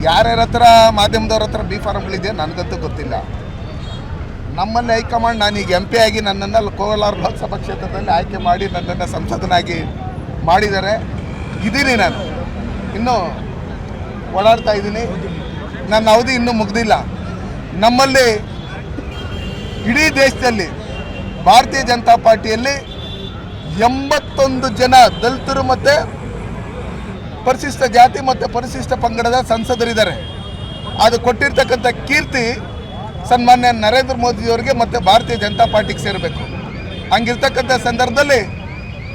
ಯಾರ್ಯಾರ ಹತ್ರ ಮಾಧ್ಯಮದವ್ರ ಹತ್ರ ಬಿ ಫಾರ್ಮ್ಗಳಿದೆ ನನಗಂತೂ ಗೊತ್ತಿಲ್ಲ. ನಮ್ಮಲ್ಲಿ ಹೈಕಮಾಂಡ್ ನಾನೀಗ MP ಆಗಿ ನನ್ನನ್ನು ಕೋಲಾರ ಲೋಕಸಭಾ ಕ್ಷೇತ್ರದಲ್ಲಿ ಆಯ್ಕೆ ಮಾಡಿ ನನ್ನನ್ನು ಸಂಸದನಾಗಿ ಮಾಡಿದ್ದಾರೆ. ಇದ್ದೀನಿ, ನಾನು ಇನ್ನೂ ಓಡಾಡ್ತಾ ಇದ್ದೀನಿ. ನನ್ನ ಅವಧಿ ಇನ್ನೂ ಮುಗ್ದಿಲ್ಲ. ನಮ್ಮಲ್ಲಿ ಇಡೀ ದೇಶದಲ್ಲಿ ಭಾರತೀಯ ಜನತಾ ಪಾರ್ಟಿಯಲ್ಲಿ 81 ಜನ ದಲಿತರು ಮತ್ತು ಪರಿಶಿಷ್ಟ ಜಾತಿ ಮತ್ತು ಪರಿಶಿಷ್ಟ ಪಂಗಡದ ಸಂಸದರಿದ್ದಾರೆ. ಅದು ಕೊಟ್ಟಿರ್ತಕ್ಕಂಥ ಕೀರ್ತಿ ಸನ್ಮಾನ್ಯ ನರೇಂದ್ರ ಮೋದಿಯವರಿಗೆ ಮತ್ತು ಭಾರತೀಯ ಜನತಾ ಪಾರ್ಟಿಗೆ ಸೇರಬೇಕು. ಹಂಗಿರ್ತಕ್ಕಂಥ ಸಂದರ್ಭದಲ್ಲಿ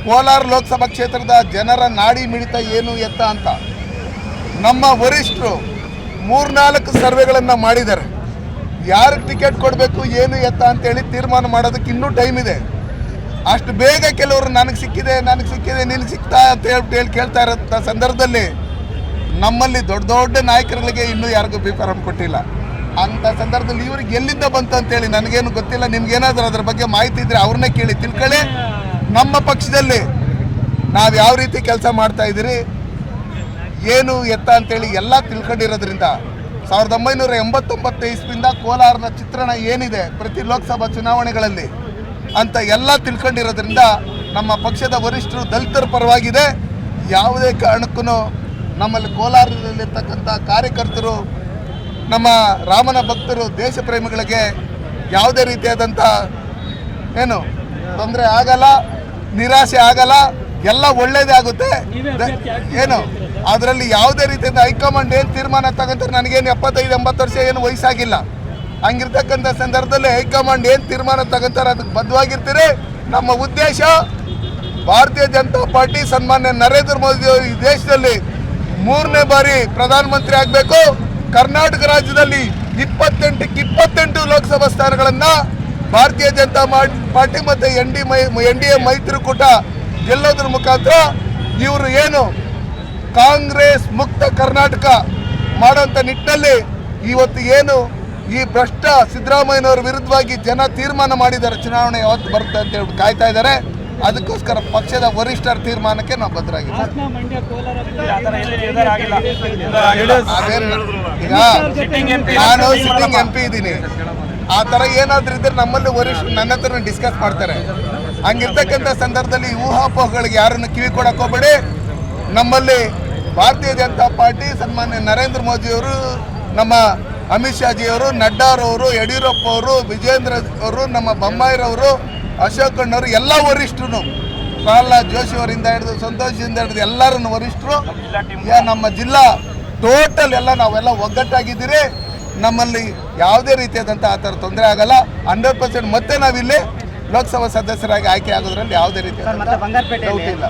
ಕೋಲಾರ ಲೋಕಸಭಾ ಕ್ಷೇತ್ರದ ಜನರ ನಾಡಿ ಮಿಡಿತ ಏನು ಎತ್ತ ಅಂತ ನಮ್ಮ ವರಿಷ್ಠರು 3-4 ಸರ್ವೆಗಳನ್ನು ಮಾಡಿದ್ದಾರೆ. ಯಾರಿಗೆ ಟಿಕೆಟ್ ಕೊಡಬೇಕು ಏನು ಎತ್ತ ಅಂತೇಳಿ ತೀರ್ಮಾನ ಮಾಡೋದಕ್ಕೆ ಇನ್ನೂ ಟೈಮ್ ಇದೆ. ಅಷ್ಟು ಬೇಗ ಕೆಲವರು ನನಗೆ ಸಿಕ್ಕಿದೆ ನಿನಗೆ ಸಿಗ್ತಾ ಅಂತ ಹೇಳಿ ಕೇಳ್ತಾ ಇರೋ ಸಂದರ್ಭದಲ್ಲಿ ನಮ್ಮಲ್ಲಿ ದೊಡ್ಡ ದೊಡ್ಡ ನಾಯಕರುಗಳಿಗೆ ಇನ್ನೂ ಯಾರಿಗೂ ಬಿ ಫಾರಂ ಕೊಟ್ಟಿಲ್ಲ. ಅಂಥ ಸಂದರ್ಭದಲ್ಲಿ ಇವ್ರಿಗೆ ಎಲ್ಲಿಂದ ಬಂತು ಅಂತೇಳಿ ನನಗೇನು ಗೊತ್ತಿಲ್ಲ. ನಿಮ್ಗೇನಾದರೂ ಅದ್ರ ಬಗ್ಗೆ ಮಾಹಿತಿ ಇದ್ದರೆ ಅವ್ರನ್ನೇ ಕೇಳಿ ತಿಳ್ಕೊಳ್ಳಿ. ನಮ್ಮ ಪಕ್ಷದಲ್ಲಿ ನಾವು ಯಾವ ರೀತಿ ಕೆಲಸ ಮಾಡ್ತಾ ಇದ್ದೀರಿ ಏನು ಎತ್ತ ಅಂತೇಳಿ ಎಲ್ಲ ತಿಳ್ಕೊಂಡಿರೋದ್ರಿಂದ 1989 ಇಸ್ವಿಯಿಂದ ಕೋಲಾರದ ಚಿತ್ರಣ ಏನಿದೆ ಪ್ರತಿ ಲೋಕಸಭಾ ಚುನಾವಣೆಗಳಲ್ಲಿ ಅಂತ ಎಲ್ಲ ತಿಳ್ಕೊಂಡಿರೋದ್ರಿಂದ ನಮ್ಮ ಪಕ್ಷದ ವರಿಷ್ಠರು ದಲಿತರ ಪರವಾಗಿದೆ. ಯಾವುದೇ ಕಾರಣಕ್ಕೂ ನಮ್ಮಲ್ಲಿ ಕೋಲಾರದಲ್ಲಿರ್ತಕ್ಕಂಥ ಕಾರ್ಯಕರ್ತರು, ನಮ್ಮ ರಾಮನ ಭಕ್ತರು, ದೇಶ ಪ್ರೇಮಿಗಳಿಗೆ ಯಾವುದೇ ರೀತಿಯಾದಂಥ ಏನು ತೊಂದರೆ ಆಗಲ್ಲ, ನಿರಾಶೆ ಆಗಲ್ಲ, ಎಲ್ಲ ಒಳ್ಳೇದೇ ಆಗುತ್ತೆ. ಏನು ಅದರಲ್ಲಿ ಯಾವುದೇ ರೀತಿಯಿಂದ ಹೈಕಮಾಂಡ್ ಏನು ತೀರ್ಮಾನ ತಗೊಂತಾರೆ, ನನಗೇನು 75-80 ವರ್ಷ ಏನು ವಯಸ್ಸಾಗಿಲ್ಲ. ಹಂಗಿರ್ತಕ್ಕಂಥ ಸಂದರ್ಭದಲ್ಲಿ ಹೈಕಮಾಂಡ್ ಏನು ತೀರ್ಮಾನ ತಗೊಂತಾರೆ ಅದಕ್ಕೆ ಬದ್ಧವಾಗಿರ್ತೀರಿ. ನಮ್ಮ ಉದ್ದೇಶ ಭಾರತೀಯ ಜನತಾ ಪಾರ್ಟಿ ಸನ್ಮಾನ್ಯ ನರೇಂದ್ರ ಮೋದಿ ಅವರು ಈ ದೇಶದಲ್ಲಿ 3ನೇ ಬಾರಿ ಪ್ರಧಾನಮಂತ್ರಿ ಆಗಬೇಕು. ಕರ್ನಾಟಕ ರಾಜ್ಯದಲ್ಲಿ 28 ಲೋಕಸಭಾ ಸ್ಥಾನಗಳನ್ನು ಭಾರತೀಯ ಜನತಾ ಪಾರ್ಟಿ ಮತ್ತು NDA ಮೈತ್ರಿಕೂಟ ಗೆಲ್ಲೋದ್ರ ಮುಖಾಂತರ ಇವರು ಏನು ಕಾಂಗ್ರೆಸ್ ಮುಕ್ತ ಕರ್ನಾಟಕ ಮಾಡೋಂಥ ನಿಟ್ಟಿನಲ್ಲಿ ಇವತ್ತು ಏನು ಈ ಭ್ರಷ್ಟ ಸಿದ್ದರಾಮಯ್ಯನವರ ವಿರುದ್ಧವಾಗಿ ಜನ ತೀರ್ಮಾನ ಮಾಡಿದ್ದಾರೆ, ಚುನಾವಣೆ ಯಾವತ್ತು ಬರುತ್ತೆ ಅಂತ ಹೇಳಿ ಕಾಯ್ತಾ ಇದ್ದಾರೆ. ಅದಕ್ಕೋಸ್ಕರ ಪಕ್ಷದ ವರಿಷ್ಠರ ತೀರ್ಮಾನಕ್ಕೆ ನಾವು ಬದ್ಧರಾಗಿದ್ದೀವಿ. ಈಗ ನಾನು ಸಿಟ್ಟಿಂಗ್ MP ಇದ್ದೀನಿ. ಆ ಥರ ಏನಾದರೂ ಇದ್ದರೆ ನಮ್ಮಲ್ಲಿ ವರಿಷ್ಠರು ನನ್ನ ಹತ್ರ ಡಿಸ್ಕಸ್ ಮಾಡ್ತಾರೆ. ಹಂಗಿರ್ತಕ್ಕಂಥ ಸಂದರ್ಭದಲ್ಲಿ ಊಹಾಪೋಹಗಳಿಗೆ ಯಾರನ್ನು ಕಿವಿ ಕೊಡಕ್ಕೆ ಹೋಗಬೇಡಿ. ನಮ್ಮಲ್ಲಿ ಭಾರತೀಯ ಜನತಾ ಪಾರ್ಟಿ ಸನ್ಮಾನ್ಯ ನರೇಂದ್ರ ಮೋದಿಯವರು, ನಮ್ಮ ಅಮಿತ್ ಶಾಜಿಯವರು, ನಡ್ಡಾರವರು, ಯಡಿಯೂರಪ್ಪ ಅವರು, ವಿಜೇಂದ್ರ ಅವರು, ನಮ್ಮ ಬೊಮ್ಮಾಯಿರವರು, ಅಶೋಕ್ ಅಣ್ಣವರು ಎಲ್ಲ ವರಿಷ್ಠರು, ಪ್ರಹ್ಲಾದ್ ಜೋಶಿ ಅವರಿಂದ ಹಿಡಿದು ಸಂತೋಷದಿಂದ ಹಿಡಿದು ಎಲ್ಲರನ್ನು ವರಿಷ್ಠರು, ನಮ್ಮ ಜಿಲ್ಲಾ ಟೋಟಲ್ ಎಲ್ಲ ನಾವೆಲ್ಲ ಒಗ್ಗಟ್ಟಾಗಿದ್ದೀರಿ. ನಮ್ಮಲ್ಲಿ ಯಾವುದೇ ರೀತಿಯಾದಂಥ ಆ ಥರ ತೊಂದರೆ ಆಗಲ್ಲ. 100% ಮತ್ತೆ ನಾವಿಲ್ಲಿ ಲೋಕಸಭಾ ಸದಸ್ಯರಾಗಿ ಆಯ್ಕೆ ಆಗೋದ್ರಲ್ಲಿ ಯಾವುದೇ ರೀತಿಯ ಡೌಟ್ ಇಲ್ಲ.